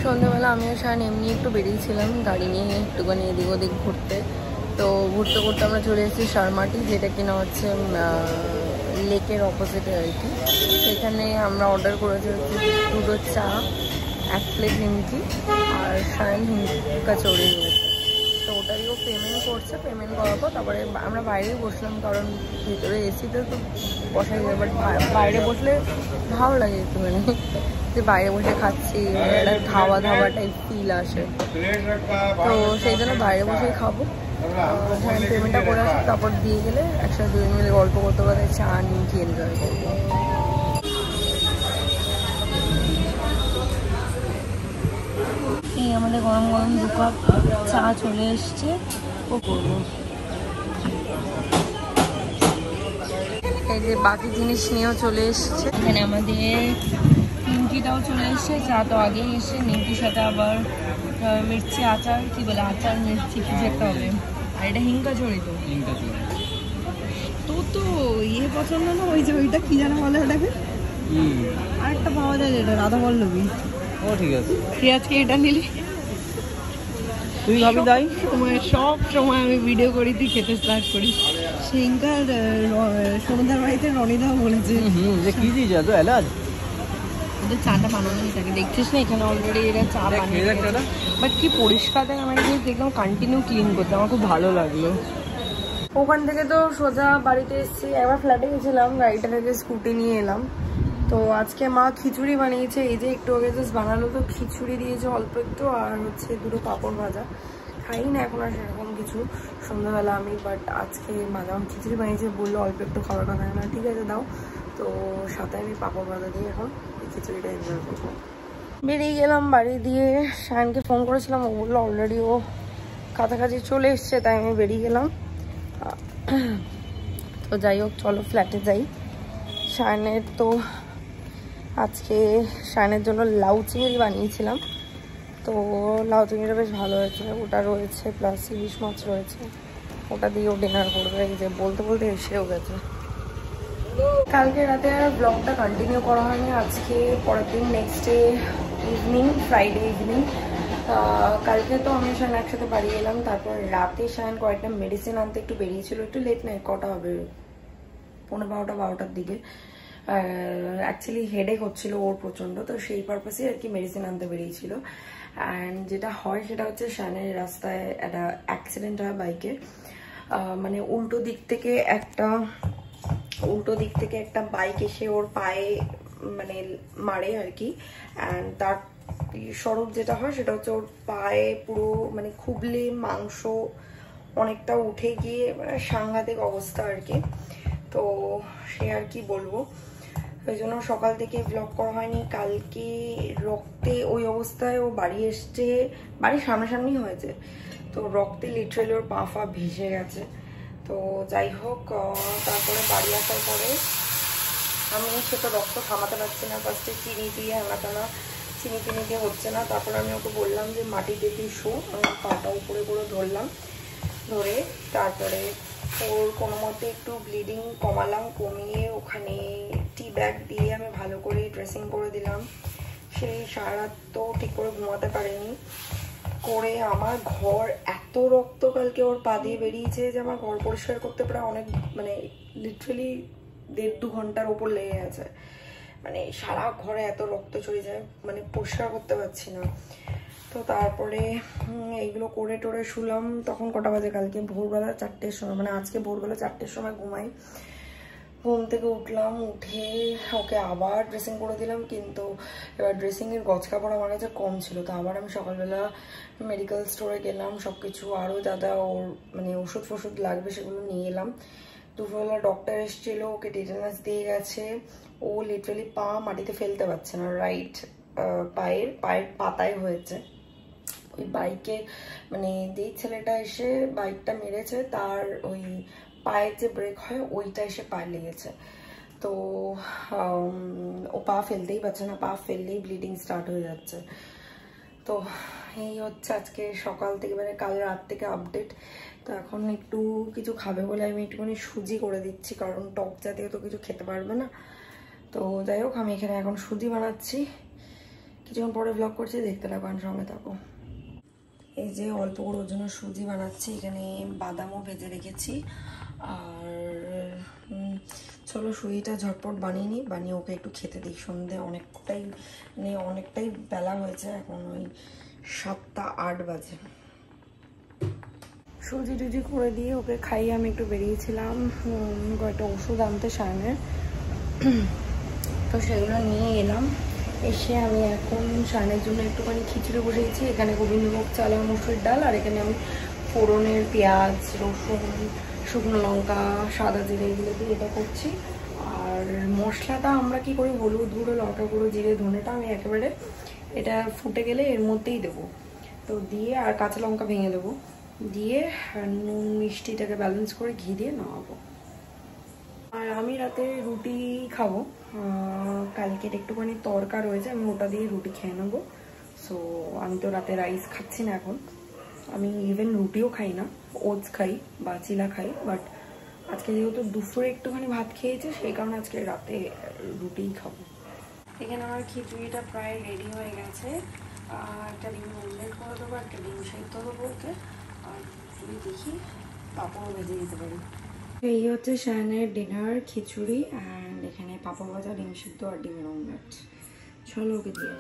সন্ধ্যাবেলা আমিও শান এমনি একটু বেরিয়েছিলাম গাড়ি নিয়ে একটুখানি এদিক ওদিক ঘুরতে। তো ঘুরতে ঘুরতে আমরা চলে এসেছি শর্মাটি, যেটা কিনা হচ্ছে লেকের অপোজিটে আর কি। সেখানে আমরা অর্ডার করেছি হচ্ছে 2 চা, 1 প্লেট হিমকি আর শান হিমকি কচৌড়ি রয়েছে। তো ওটাইও পেমেন্ট করছে, পেমেন্ট করার পর তারপরে আমরা বাইরেই বসলাম, কারণ ভিতরে এসিতে তো বসাই যায়, বাট বাইরে বসলে ভালো লাগে একটুখানি, যে বাইরে বসে খাচ্ছি, একটা খাওয়া দাওয়া টাইপ ফিল আসে। তো সেই জন্য বাইরে বসেই খাবো। যখন পেমেন্টটা করে আসি তারপর দিয়ে গেলে একসাথে 2 মিলে গল্প করতে করতে চা নিমকি এনজয় করবো। এই আমাদের গরম গরম 2 কাপ চা চলে এসছে, ও করবো। এই যে বাকি জিনিস নিয়েও চলে এসছে, এখানে আমাদের নিমকিটাও চলে এসছে, চা তো আগেই এসছে। নিমকির সাথে আবার মির্চি আচার, কি বলে আচার মির্চি কিছু একটা হবে। আর এটা হিংকাচড়ি, তো তো ইয়ে পছন্দ না, ওই যে ওইটা কি জানা বলে ওটাকে, আরেকটা পাওয়া যায় যেটা রাধা বল্লভী। ও ঠিক আছে, তুই আজকে এটা নিলি, তুই ভাবি তাই সব সময় আমি ভিডিও করি, তুই খেতে স্টার্ট করিস। সিংকার সোনদার বাড়িতে রনিদাও বলেছে যে কি দিয়েছে এত এলাচ, ওদের চাটা বানানোই থাকে, দেখছিস না এখানে অলরেডি এরা চা বানিয়ে। বাট কি পরিষ্কার থাকে, আমার দেখলাম কন্টিনিউ ক্লিন করতে, আমার খুব ভালো লাগলো। ওখান থেকে তো সোজা বাড়িতে এসেছি, একবার ফ্ল্যাটে গেছিলাম, গাড়িটা থেকে স্কুটি নিয়ে এলাম। তো আজকে মা খিচুড়ি বানিয়েছে, এই যে একটু আগে জাস্ট বানালো, তো খিচুড়ি দিয়েছে অল্প একটু, আর হচ্ছে 2 পাঁপড় ভাজা। খাই না এখন আর সেরকম কিছু সন্ধ্যাবেলা আমি, বাট আজকে মা যখন খিচুড়ি বানিয়েছে বললো অল্প একটু খাওয়ার কথা না, ঠিক আছে দাও। তো সাথে আমি পাঁপড় ভাজা দিয়ে এখন এই খিচুড়িটা এনজয় করবো। বেরিয়ে গেলাম বাড়ি দিয়ে, শায়নকে ফোন করেছিলাম, ও বললো অলরেডি ও কাছাকাছি চলে এসছে, তাই আমি বেরিয়ে গেলাম। তো যাই হোক, চলো ফ্ল্যাটে যাই। শায়নের তো আজকে শায়নের জন্য লাউ চিংড়ি বানিয়েছিলাম, তো লাউ চিংড়িটা বেশ ভালো হয়েছে, ওটা রয়েছে, প্লাস ইলিশ মাছ রয়েছে, ওটা দিয়েও ডিনার করবে। এই যে বলতে বলতে এসেও গেছে। কালকে রাতে আর ব্লগটা কন্টিনিউ করা হয়নি, আজকে পরের দিন next day evening, Friday evening. কালকে তো আমি শায়ন একসাথে বাড়ি এলাম, তারপর রাতে শায়ন কয়েকটা মেডিসিন আনতে একটু বেরিয়েছিল, একটু লেট নাইট, কটা হবে 12টার দিকে। অ্যাকচুয়ালি হেডেক হচ্ছিল ওর প্রচণ্ড, তো সেই পারপাসে আর কি মেডিসিন আনতে বেরিয়েছিল। অ্যান্ড যেটা হয় সেটা হচ্ছে শায়নের রাস্তায় একটা অ্যাক্সিডেন্ট হয় বাইকের, মানে উল্টো দিক থেকে একটা বাইক এসে ওর পায়ে মানে মারে আর কি। অ্যান্ড তার স্বরূপ যেটা হয় সেটা হচ্ছে ওর পায়ে পুরো মানে খুবলে মাংস অনেকটা উঠে গিয়ে মানে সাংঘাতিক অবস্থা আর কি। তো সে আর কি বলবো, ওই জন্য সকাল থেকে ব্লগ করা হয়নি। কালকে রক্তে ওই অবস্থায় ও বাড়ি এসছে, বাড়ির সামনাসামনি হয়েছে, তো রক্তে লিটারালি ওর পা ফা ভিজে গেছে। তো যাই হোক, তারপরে বাড়ি আসার পরে আমি সে তো রক্ত থামাতে পারছি না, ফার্স্টে চিনি দিয়ে হাঁটানা, চিনি দিয়ে হচ্ছে না। তারপর আমি ওকে বললাম যে মাটিতে তুই শো, আমি পাটা উপরে করে ধরলাম, ধরে তারপরে ওর কোনো মতে একটু ব্লিডিং কমালাম, কমিয়ে ওখানে টি ব্যাগ দিয়ে আমি ভালো করে ড্রেসিং করে দিলাম। সেই সারা রাত তো ঠিক করে ঘুমাতে পারিনি, করে আমার ঘর এত রক্ত কালকে ওর পা দিয়ে বেরিয়েছে যে আমার ঘর পরিষ্কার করতে প্রায় অনেক মানে লিটারালি 1.5-2 ঘন্টার ওপর লেগে গেছে। মানে সারা ঘরে এত রক্ত চলে যায়, মানে পরিষ্কার করতে পারছি না। তো তারপরে এইগুলো করে টোরে শুলাম। তখন কটা বাজে, কালকে ভোরবেলা 4টের সময়, মানে আজকে ভোরবেলা 4টের সময় ঘুমাই। ঘুম থেকে উঠলাম, উঠে ওকে আবার ড্রেসিং করে দিলাম, কিন্তু এবার ড্রেসিংয়ের গজ কাপড় আমার কাছে কম ছিল, তো আবার আমি সকালবেলা মেডিকেল স্টোরে গেলাম, সব কিছু আরও যা ওর মানে ওষুধ ফষুধ লাগবে সেগুলো নিয়ে এলাম। দুপুরবেলা ডক্টর এসেছিলো, ওকে টিটেনাস দিয়ে গেছে। ও লিটারালি পা মাটিতে ফেলতে পারছে না, রাইট পায়ের পাতায় হয়েছে। ওই বাইকে মানে যেই ছেলেটা এসে বাইকটা মেরেছে তার ওই পায়ের যে ব্রেক হয় ওইটা এসে পায়ে লেগেছে। তো ও পা ফেলতেই পারছে না, পা ফেললেই ব্লিডিং স্টার্ট হয়ে যাচ্ছে। তো এই হচ্ছে আজকে সকাল থেকে মানে কাল রাত থেকে আপডেট। তো এখন একটু কিছু খাবে বলে আমি একটুখানি সুজি করে দিচ্ছি, কারণ টক জাতীয় তো কিছু খেতে পারবে না। তো যাই হোক, আমি এখানে এখন সুজি বানাচ্ছি, কিছুক্ষণ পরে ব্লগ করছি, দেখতে থাকো, সঙ্গে থাকো। এই যে অল্প করে ওর জন্য সুজি বানাচ্ছি, এখানে বাদামও ভেজে রেখেছি। আর চলো সুজিটা ঝটপট বানিয়ে নিই, বানিয়ে ওকে একটু খেতে দিই। সন্ধে অনেকটাই বেলা হয়েছে, এখন ওই 7-8 বাজে। সুজি টুজি করে দিয়ে ওকে খাইয়ে আমি একটু বেরিয়েছিলাম কয়েকটা ওষুধ আনতে সায়নের, তো সেগুলো নিয়ে এলাম। এসে আমি এখন সায়নের জন্য একটুখানি খিচুড়ি বসিয়েছি। এখানে গোবিন্দভোগ চাল আর মুসুরির ডাল, আর এখানে আমি ফোড়নের পেঁয়াজ, রসুন, শুকনো লঙ্কা, সাদা জিরে এগুলো দিয়ে এটা করছি। আর মশলাটা আমরা কি করি, হলুদ গুঁড়ো, লঙ্কা গুঁড়ো, জিরে, ধনেটা আমি একেবারে এটা ফুটে গেলে এর মধ্যেই দেবো, তো দিয়ে আর কাঁচা লঙ্কা ভেঙে দেবো, দিয়ে নুন মিষ্টিটাকে ব্যালেন্স করে ঘি দিয়ে নামাবো। আর আমি রাতে রুটি খাবো, কালকের একটুখানি তরকা রয়েছে, আমি ওটা দিয়ে রুটি খেয়ে নেবো। সো আমি তো রাতে রাইস খাচ্ছি না এখন, আমি ইভেন রুটিও খাই না, ওটস খাই বা চিলা খাই, বাট আজকে যেহেতু দুপুরে একটুখানি ভাত খেয়েছে সেই কারণে আজকে রাতে রুটিই খাবো। এখানে আমার খিচুড়িটা প্রায় রেডি হয়ে গেছে, একটা ডিম অমলেট করে দেবো, একটা ডিম সেদ্ধ দেবো ওকে, আর যদি দেখি পাঁপড়ও ভেজে দিতে পারি। এই হচ্ছে সায়নের ডিনার, খিচুড়ি, অ্যান্ড এখানে পাঁপড় ভাজা, ডিম সিদ্ধ আর ডিমের অমলেট। চলো ওকে দিয়ে